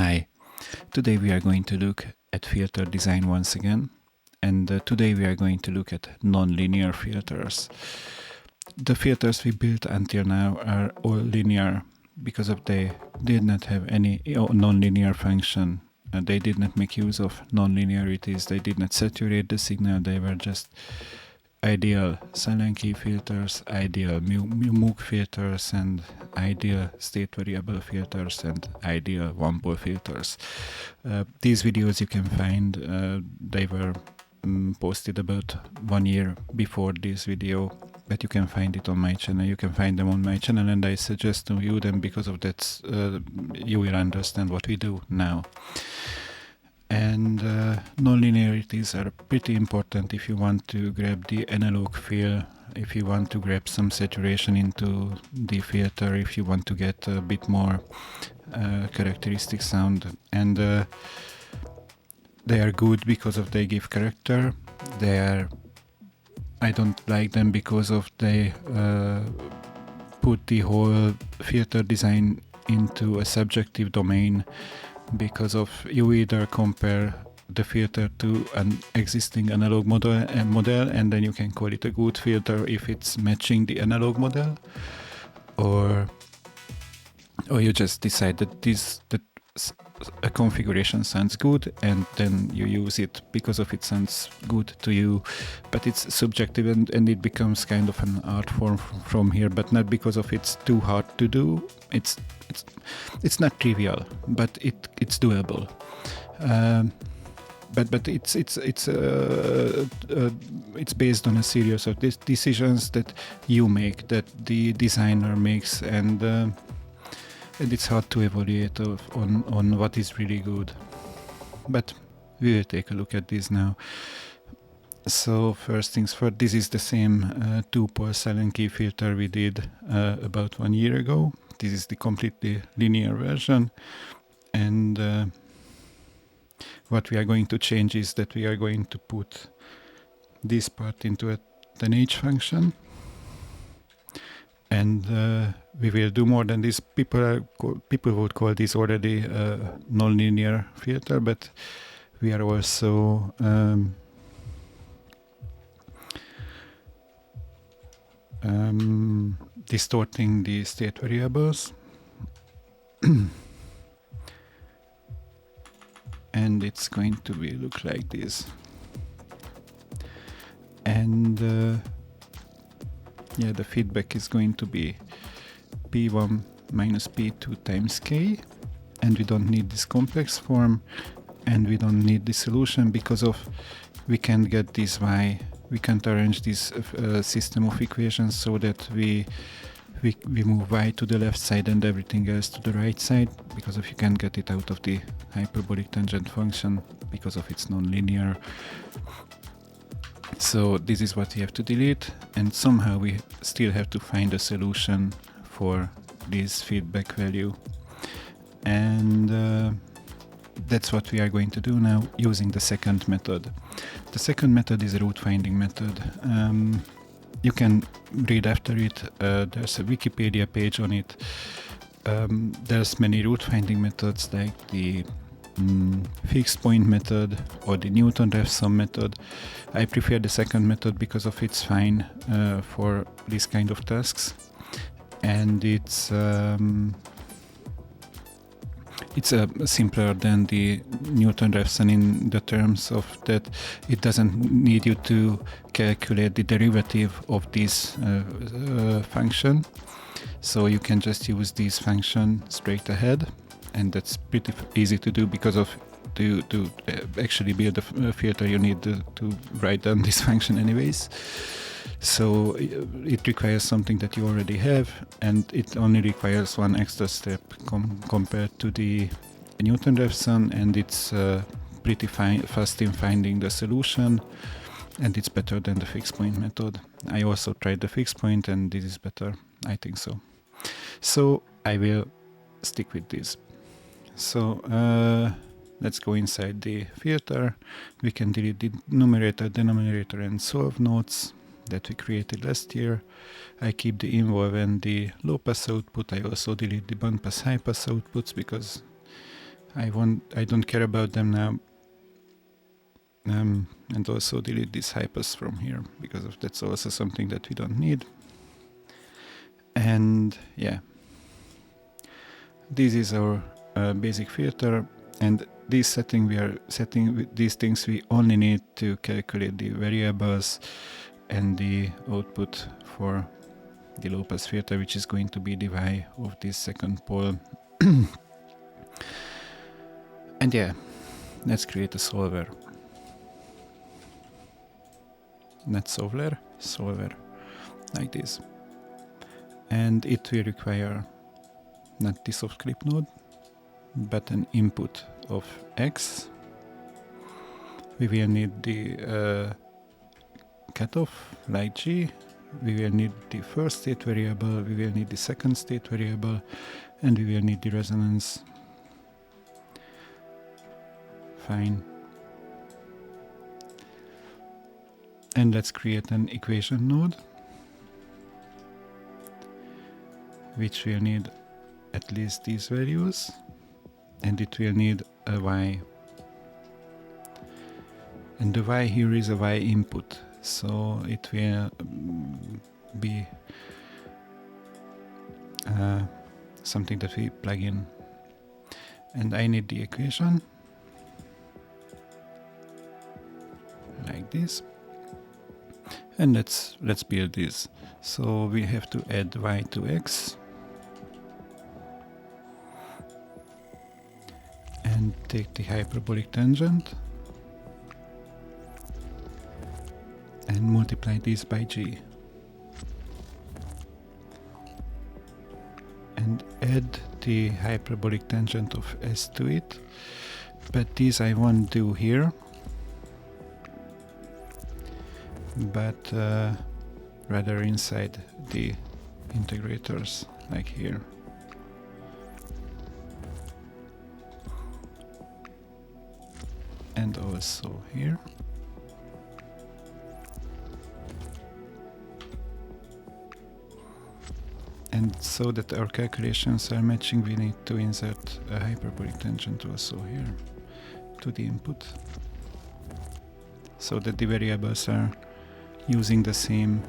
Hi, today we are going to look at filter design once again, and today we are going to look at non-linear filters. The filters we built until now are all linear because they did not have any non-linear function. They did not make use of non-linearities, they did not saturate the signal, they were just ideal silent key filters, ideal Moog filters, and ideal state variable filters, and ideal one-pole filters. These videos you can find, they were posted about 1 year before this video, but you can find it on my channel. You can find them on my channel, and I suggest to view them because of that you will understand what we do now. And non-linearities are pretty important if you want to grab the analog feel, if you want to grab some saturation into the filter, if you want to get a bit more characteristic sound. And they are good because of they give character. I don't like them because of they put the whole filter design into a subjective domain. Because of you either compare the filter to an existing analog model, and then you can call it a good filter if it's matching the analog model, or you just decide that a configuration sounds good, and then you use it because of it sounds good to you, but it's subjective, and it becomes kind of an art form from here, but not because of it's too hard to do. It's not trivial, but it's doable. But it's based on a series of decisions that you make, that the designer makes, and it's hard to evaluate on what is really good. But we will take a look at this now. So first things first, this is the same two-pole silent key filter we did about 1 year ago. This is the completely linear version, and what we are going to change is that we are going to put this part into an H function, and we will do more than this. People would call this already a non-linear filter, but we are also distorting the state variables. And it's going to look like this. And yeah, the feedback is going to be P1 minus P2 times K, and we don't need this complex form, and we don't need the solution because of we can't get this Y. We can't arrange this system of equations so that we move Y to the left side and everything else to the right side, because if you can't get it out of the hyperbolic tangent function because of its non-linear. So this is what we have to delete, and somehow we still have to find a solution for this feedback value. And that's what we are going to do now using the secant method. The secant method is a root finding method. You can read after it. There's a Wikipedia page on it. There's many root finding methods like the fixed point method or the Newton-Raphson method. I prefer the secant method because of it's fine for these kind of tasks, and it's simpler than the Newton-Raphson in the terms of that it doesn't need you to calculate the derivative of this function. So you can just use this function straight ahead, and that's pretty easy to do because of to actually build a filter you need to write down this function anyways. So it requires something that you already have, and it only requires one extra step compared to the Newton-Raphson, and it's pretty fast in finding the solution, and it's better than the fixed point method. I also tried the fixed point, and this is better, I think so. So I will stick with this. So let's go inside the filter. We can delete the numerator, denominator, and solve nodes that we created last year. I keep the involve and the low pass output. I also delete the band pass high pass outputs because I don't care about them now. And also delete this hypers from here, because that's also something that we don't need. And yeah, this is our basic filter, and this setting we are setting with these things we only need to calculate the variables and the output for the low pass filter, which is going to be the Y of this second pole. And yeah, let's create a solver. Not solver, like this. And it will require not the soft clip node, but an input of X. We will need the cutoff, like G. We will need the first state variable, we will need the second state variable, and we will need the resonance. Fine. And let's create an equation node, which will need at least these values, and it will need a Y. And the Y here is a Y input, so it will be something that we plug in. And I need the equation, like this. And let's build this. So we have to add Y to X. And take the hyperbolic tangent and multiply this by G. And add the hyperbolic tangent of S to it. But this I won't do here, but rather inside the integrators, like here. And also here. And so that our calculations are matching, we need to insert a hyperbolic tangent also here to the input, so that the variables are using the same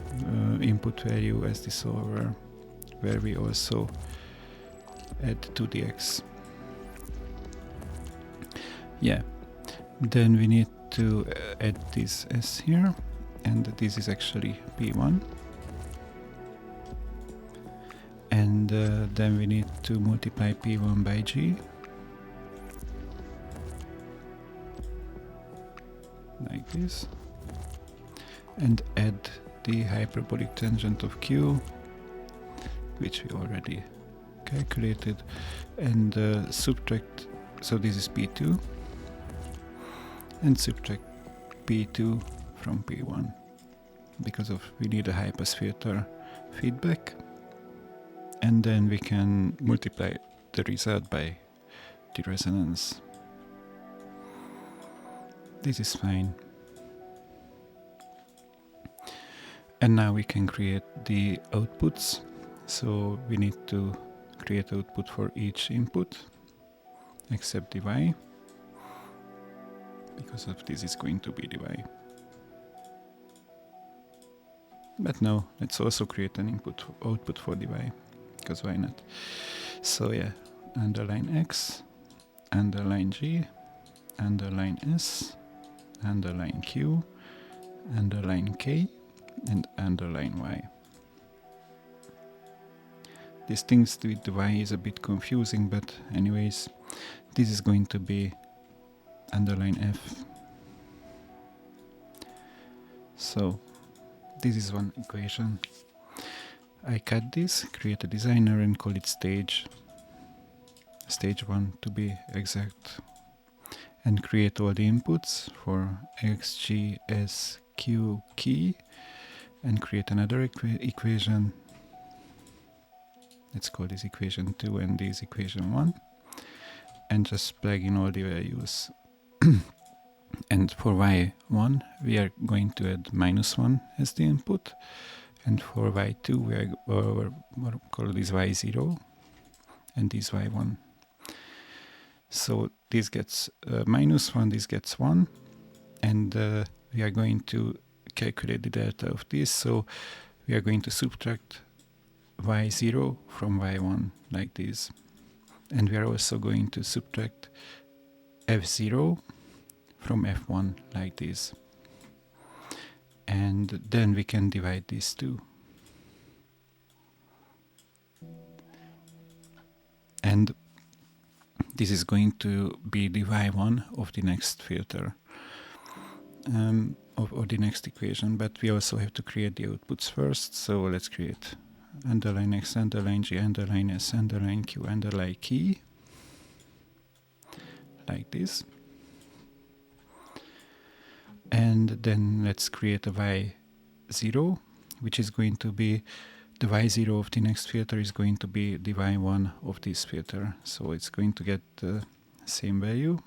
input value as the solver, where we also add to the X. Yeah. Then we need to add this S here, and this is actually P1. And then we need to multiply P1 by G, like this, and add the hyperbolic tangent of Q, which we already calculated, and subtract, so this is P2, and subtract P2 from P1, because we need a high pass filter feedback, and then we can multiply the result by the resonance. This is fine. And now we can create the outputs. So we need to create output for each input, except the Y, because of this is going to be the Y. But no, let's also create an output for the Y, because why not? So yeah, underline X, underline G, underline S, underline Q, underline K, and underline Y. These things with the Y is a bit confusing, but anyways, this is going to be underline F. So this is one equation. I cut this, create a designer, and call it stage 1 to be exact, and create all the inputs for X, G, S, Q, key, and create another equation. Let's call this equation 2 and this equation 1, and just plug in all the values. And for Y1 we are going to add -1 as the input, and for Y2 we are call this Y0 and this Y1. So this gets -1, this gets 1, and we are going to calculate the delta of this. So we are going to subtract y0 from y1 like this, and we are also going to subtract f0 from f1 like this, and then we can divide these two. And this is going to be the y1 of the next filter, of the next equation, but we also have to create the outputs first. So let's create underline x, underline g, underline s, underline q, underline key, like this. And then let's create a y0, which is going to be the y0 of the next filter is going to be the y1 of this filter. So it's going to get the same value.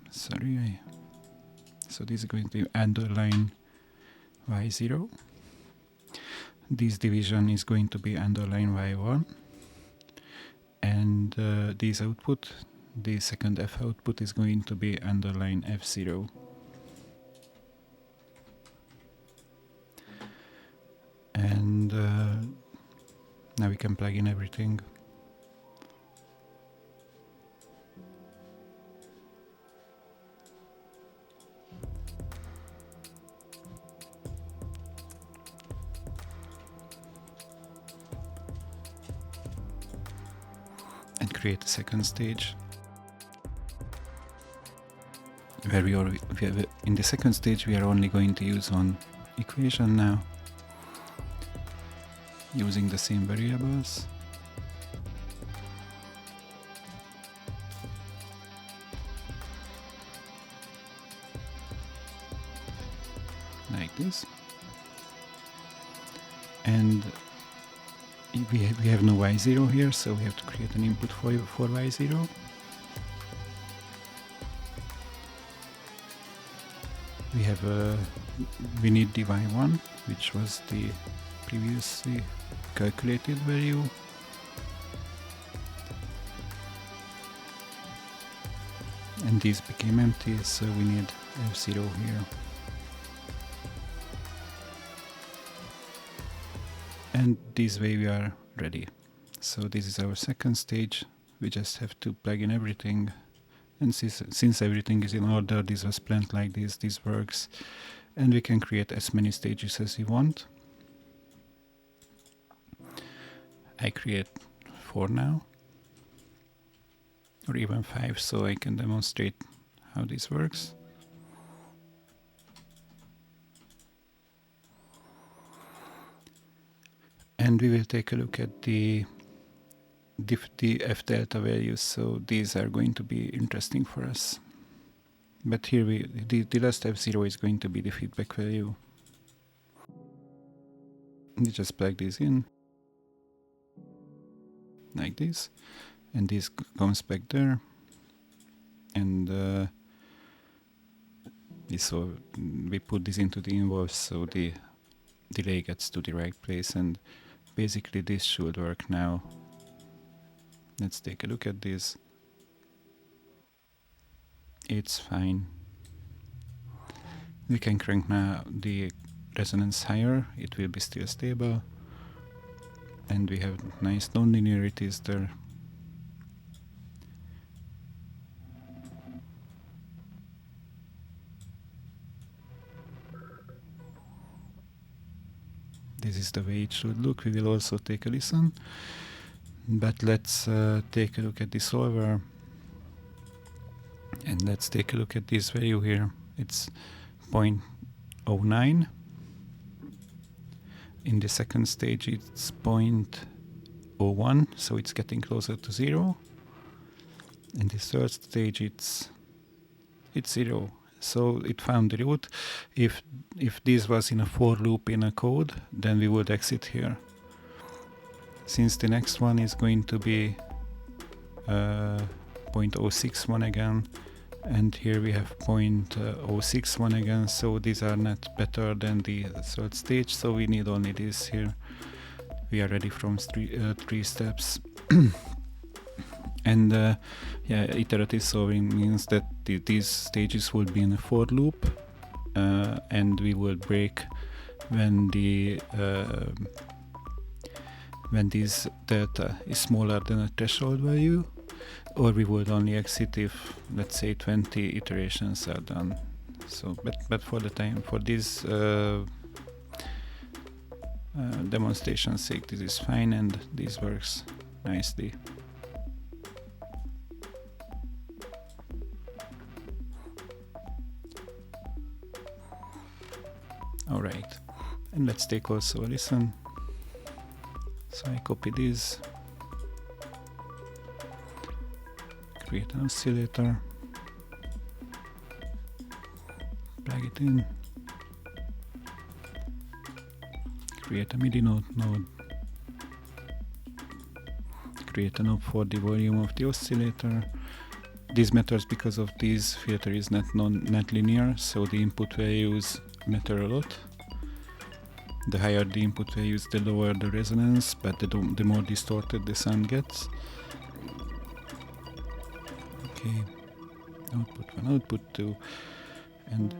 Sorry, so this is going to be underline y0. This division is going to be underline y1. And this output, the second f output, is going to be underline f0. And now we can plug in everything. And create a second stage. Where in the second stage we are only going to use one equation now, using the same variables. Like this. And we have no y0 here, so we have to create an input for y0. We need the y1, which was the previously calculated value. And this became empty, so we need f0 here. And this way we are ready. So this is our second stage. We just have to plug in everything. And since everything is in order, this was planned like this works. And we can create as many stages as we want. I create 4 now, or even 5, so I can demonstrate how this works. And we will take a look at the f delta values, so these are going to be interesting for us. But here the last f0 is going to be the feedback value. We just plug this in, like this, and this comes back there, and we put this into the involve, so the delay gets to the right place, and basically this should work now. Let's take a look at this. It's fine. We can crank now the resonance higher, it will be still stable, and we have nice non-linearities there. This is the way it should look. We will also take a listen, but let's take a look at the solver, and let's take a look at this value here. It's 0.09. In the second stage it's 0.01, so it's getting closer to 0. In the third stage it's 0. So it found the root. If this was in a for loop in a code, then we would exit here. Since the next one is going to be 0.061 again, and here we have 0.061 again, so these are not better than the third stage, so we need only this here. We are ready from 3 steps. And yeah, iterative solving means that these stages will be in a for loop, and we will break when this data is smaller than a threshold value, or we would only exit if, let's say, 20 iterations are done. So, but for the time, for this demonstration's sake, this is fine, and this works nicely. All right, and let's take also a listen. So I copy this, create an oscillator, plug it in, create a MIDI node, create a knob for the volume of the oscillator. This matters because of this filter is not linear, so the input values matter a lot. The higher the input values, the lower the resonance, but the more distorted the sound gets. Okay, output 1, output 2, and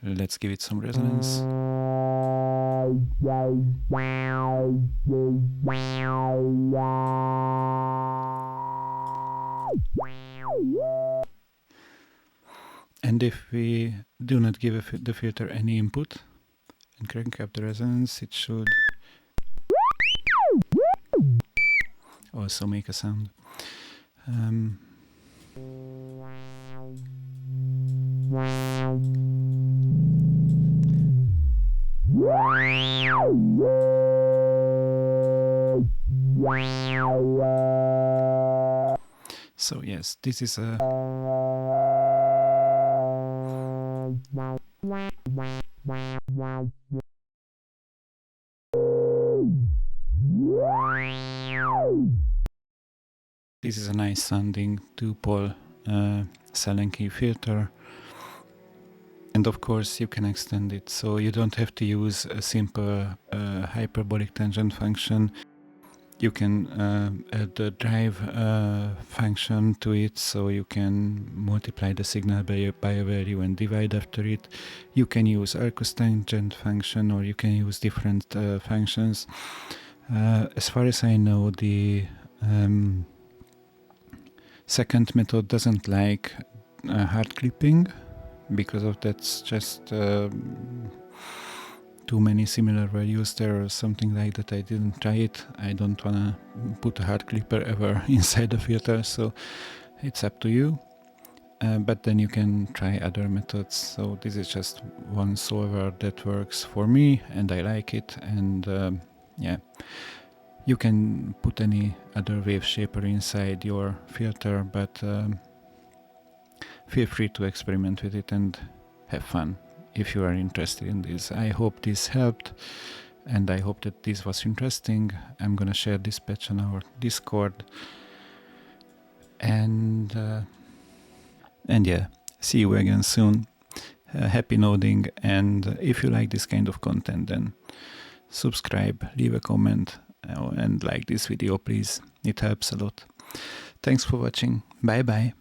let's give it some resonance. And if we do not give the filter any input and crank up the resonance, it should also make a sound. So yes, this is a nice sounding two-pole Secant filter, and of course you can extend it, so you don't have to use a simple hyperbolic tangent function. You can add the drive function to it, so you can multiply the signal by a value and divide after it. You can use Arcus tangent function, or you can use different functions. As far as I know, the Secant-method doesn't like hard clipping, because of that's just too many similar values there or something like that. I didn't try it. I don't wanna put a hard clipper ever inside the filter, so it's up to you. But then you can try other methods. So this is just one solver that works for me, and I like it. And yeah, you can put any other wave shaper inside your filter, but feel free to experiment with it and have fun if you are interested in this. I hope this helped, and I hope that this was interesting. I'm gonna share this patch on our Discord, and yeah, see you again soon. Happy noding, and if you like this kind of content, then subscribe, leave a comment, and like this video, please. It helps a lot. Thanks for watching. Bye bye.